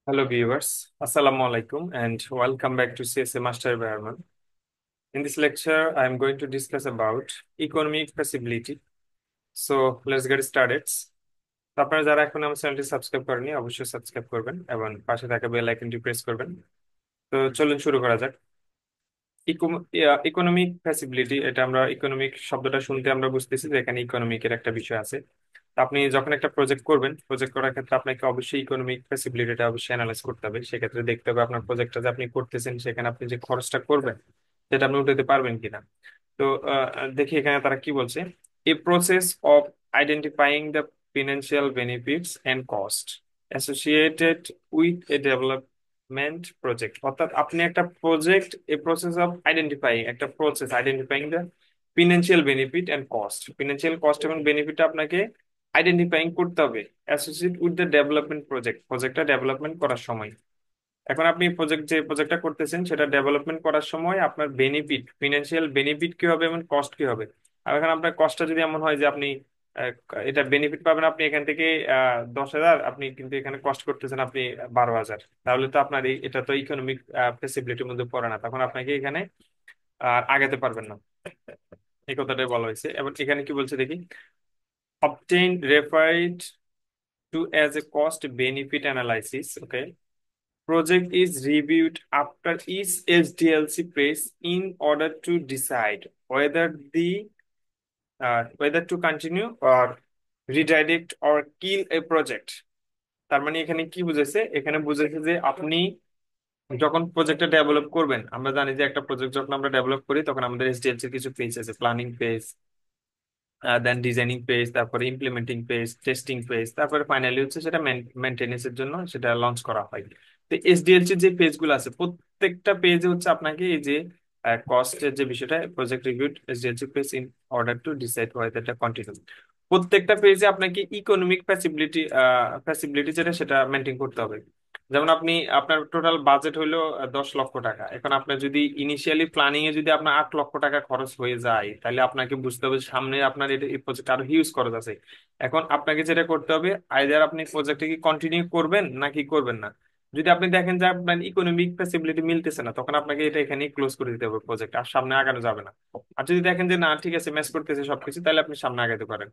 Hello viewers, Assalamu alaikum and welcome back to CSA Master Environment. In this lecture, I am going to discuss about economic feasibility. So let's get started. তো আপনারা যারা এখন আমার চ্যানেলটি subscribe করেনি অবশ্যই subscribe করবেন এবং পাশে থাকা বেল আইকনটি প্রেস করবেন। তো চলুন শুরু করা যাক। ইকোনমিক ফ্যাসিবিলিটি, এটা আমরা ইকোনমিক শব্দটা শুনতে আমরা বুঝতেছি যে এখানে ইকোনমিকের একটা বিষয় আছে। তো আপনি যখন একটা প্রজেক্ট করবেন, প্রজেক্ট করার ক্ষেত্রে আপনাকে অবশ্যই ইকোনমিক ফ্যাসিবিলিটিটা অবশ্যই অ্যানালাইজ করতে হবে। সেক্ষেত্রে দেখতে হবে আপনার প্রজেক্টটা যে আপনি করতেছেন সেখানে আপনি যে খরচটা করবেন সেটা আপনি উঠাতে পারবেন কিনা। তো দেখি এখানে তারা কি বলছে। A process of identifying the financial benefits and cost associated with a development project, অর্থাৎ আপনি একটা project, a process of identifying, একটা process identifying the financial benefit and cost, financial cost এবং বেনিফিট আপনাকে আইডেন্টিফাইং করতে হবে associate with the development project, প্রজেক্টটা development করার সময়। এখন আপনি যে প্রজেক্টটা করতেছেন সেটা ডেভেলপমেন্ট করার সময় আপনার বেনিফিট, ফিনান্সিয়াল বেনিফিট কি হবে এবং কস্ট কি হবে। আর এখন আপনার কস্টটা যদি এমন হয় যে আপনি আহ, এটা বেনিফিট পাবেন আপনি এখান থেকে 10,000, আপনি কিন্তু এখানে কষ্ট করতেছেন আপনি 12,000, তাহলে তো আপনার এটা তো ইকোনমিক ফেসিবিলিটির মধ্যে পড়ে না, তখন আপনাকে এখানে আগাতে পারবেন না। এই কথাটাই বলা হয়েছে। এবার এখানে কি বলছে দেখি। Obtain referred to as a cost benefit analysis, okay, project is reviewed after each SDLC phase in order to decide whether to continue or redirect or kill a project. তার মানে এখানে কি বুঝেছে, এখানে বুঝেছে যে আপনি যখন প্রজেক্টটা ডেভেলপ করবেন, আমরা জানি যে একটা প্রজেক্ট যখন আমরা ডেভেলপ করি তখন আমাদের এসডিএলসি এর কিছু ফেজ আছে, প্ল্যানিং ফেজ, দেন ডিজাইনিং পেজ, তারপরে ইমপ্লিমেন্টিং পেজ, টেস্টিং পেজ, তারপরে ফাইনালি হচ্ছে সেটা মেনটেনেন্স এর জন্য সেটা লঞ্চ করা হয়। তো এসডিএলসি যে পেজ গুলো আছে প্রত্যেকটা পেজে হচ্ছে আপনাকে এই যে কস্টের যে বিষয়টা, project reviewed SDLC phase in order to decide whether এটা কন্টিনিউ, প্রত্যেকটা পেজে আপনাকে ইকোনমিক ফ্যাসিবিলিটি ফ্যাসিবিলিটি যেটা সেটা মেনটেন করতে হবে। যেমন আপনি, আপনার টোটাল বাজেট হইলো 10 লক্ষ টাকা, এখন আপনার যদি ইনিশিয়ালি প্ল্যানিং এ যদি আপনার 8 লক্ষ টাকা খরচ হয়ে যায় তাহলে আপনাকে বুঝতে হবে সামনে আপনার এই প্রজেক্ট আরো হিউজ খরচ আছে। এখন আপনাকে যেটা করতে হবে, আইদার আপনি প্রজেক্টে কি কন্টিনিউ করবেন নাকি করবেন না। যদি আপনি দেখেন যে আপনার ইকোনমিক ফ্যাসিবিলিটি মিলতেছে না তখন আপনাকে এটা এখানে ক্লোজ করে দিতে হবে, প্রজেক্ট আর সামনে আগানো যাবে না। আর যদি দেখেন যে না ঠিক আছে ম্যাচ করতেছে সবকিছু, তাহলে আপনি সামনে আগাতে পারেন।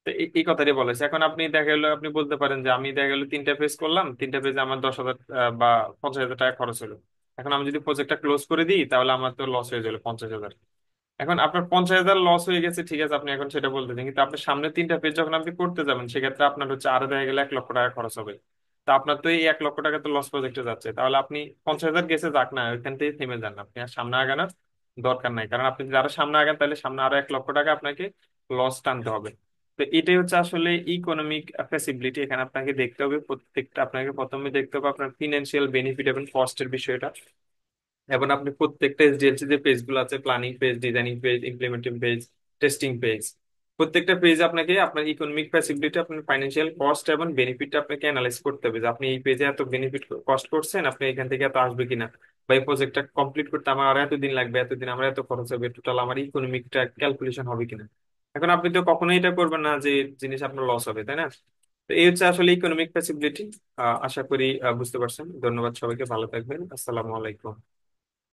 তো এই কথাটাই বলেছে। এখন আপনি দেখা গেলো, আপনি বলতে পারেন যে আমি দেখা গেলো 3টা পেজ করলাম, 3টা পেজে আমার 10,000 বা 50,000 টাকা খরচ হলো। এখন আমি যদি প্রজেক্টটা ক্লোজ করে দিই তাহলে আমার তো লস হয়ে গেলো 50,000। এখন আপনার 50,000 লস হয়ে গেছে, ঠিক আছে আপনি এখন সেটা বলতেছেন, কিন্তু আপনার সামনে 3টা পেজ যখন আপনি করতে যাবেন সেক্ষেত্রে আপনার হচ্ছে আরো দেখা গেলে 1 লক্ষ টাকা খরচ হবে। তো আপনার তো এই 1 লক্ষ টাকা তো লস প্রজেক্টে যাচ্ছে, তাহলে আপনি 50,000 গেছে যাক না, ওইখান থেকে থেমে যান, আপনি আর সামনে আগানোর দরকার নাই, কারণ আপনি যদি আরো সামনে আগান তাহলে সামনে আরো 1 লক্ষ টাকা আপনাকে লস টানতে হবে। তো এটাই হচ্ছে আসলে ইকোনমিক ফ্যাসিবিলিটি। এখানে আপনাকে দেখতে হবে প্রত্যেকটা, আপনাকে প্রথমে দেখতে হবে আপনার ফিনান্সিয়াল বেনিফিট এবং কস্টের বিষয়টা। এবং আপনি প্রত্যেকটা এসডিএলসি যে পেজ গুলো আছে, planning page, designing page, implementing page, testing page, প্রত্যেকটা পেজ আপনাকে আপনার ইকোনমিক ফ্যাসিলিটি, আপনার ফাইন্যান্সিয়াল কস্ট এবং বেনিফিটটা আপনাকে অ্যানালাইজ করতে হবে যে আপনি এই পেজে এত বেনিফিট কস্ট করছেন, আপনি এখান থেকে এত আসবে কিনা, বা এই প্রজেক্টটা কমপ্লিট করতে আমার আর এতদিন লাগবে, এতদিন আমার এত খরচ হবে, টোটাল আমার ইকোনমিকটা ক্যালকুলেশন হবে কিনা। এখন আপনি তো কখনোই এটা করবেন না যে জিনিস আপনার লস হবে, তাই না। তো এই হচ্ছে আসলে ইকোনমিক ফ্যাসিবিলিটি। আশা করি বুঝতে পারছেন। ধন্যবাদ সবাইকে, ভালো থাকবেন, আসসালামু আলাইকুম।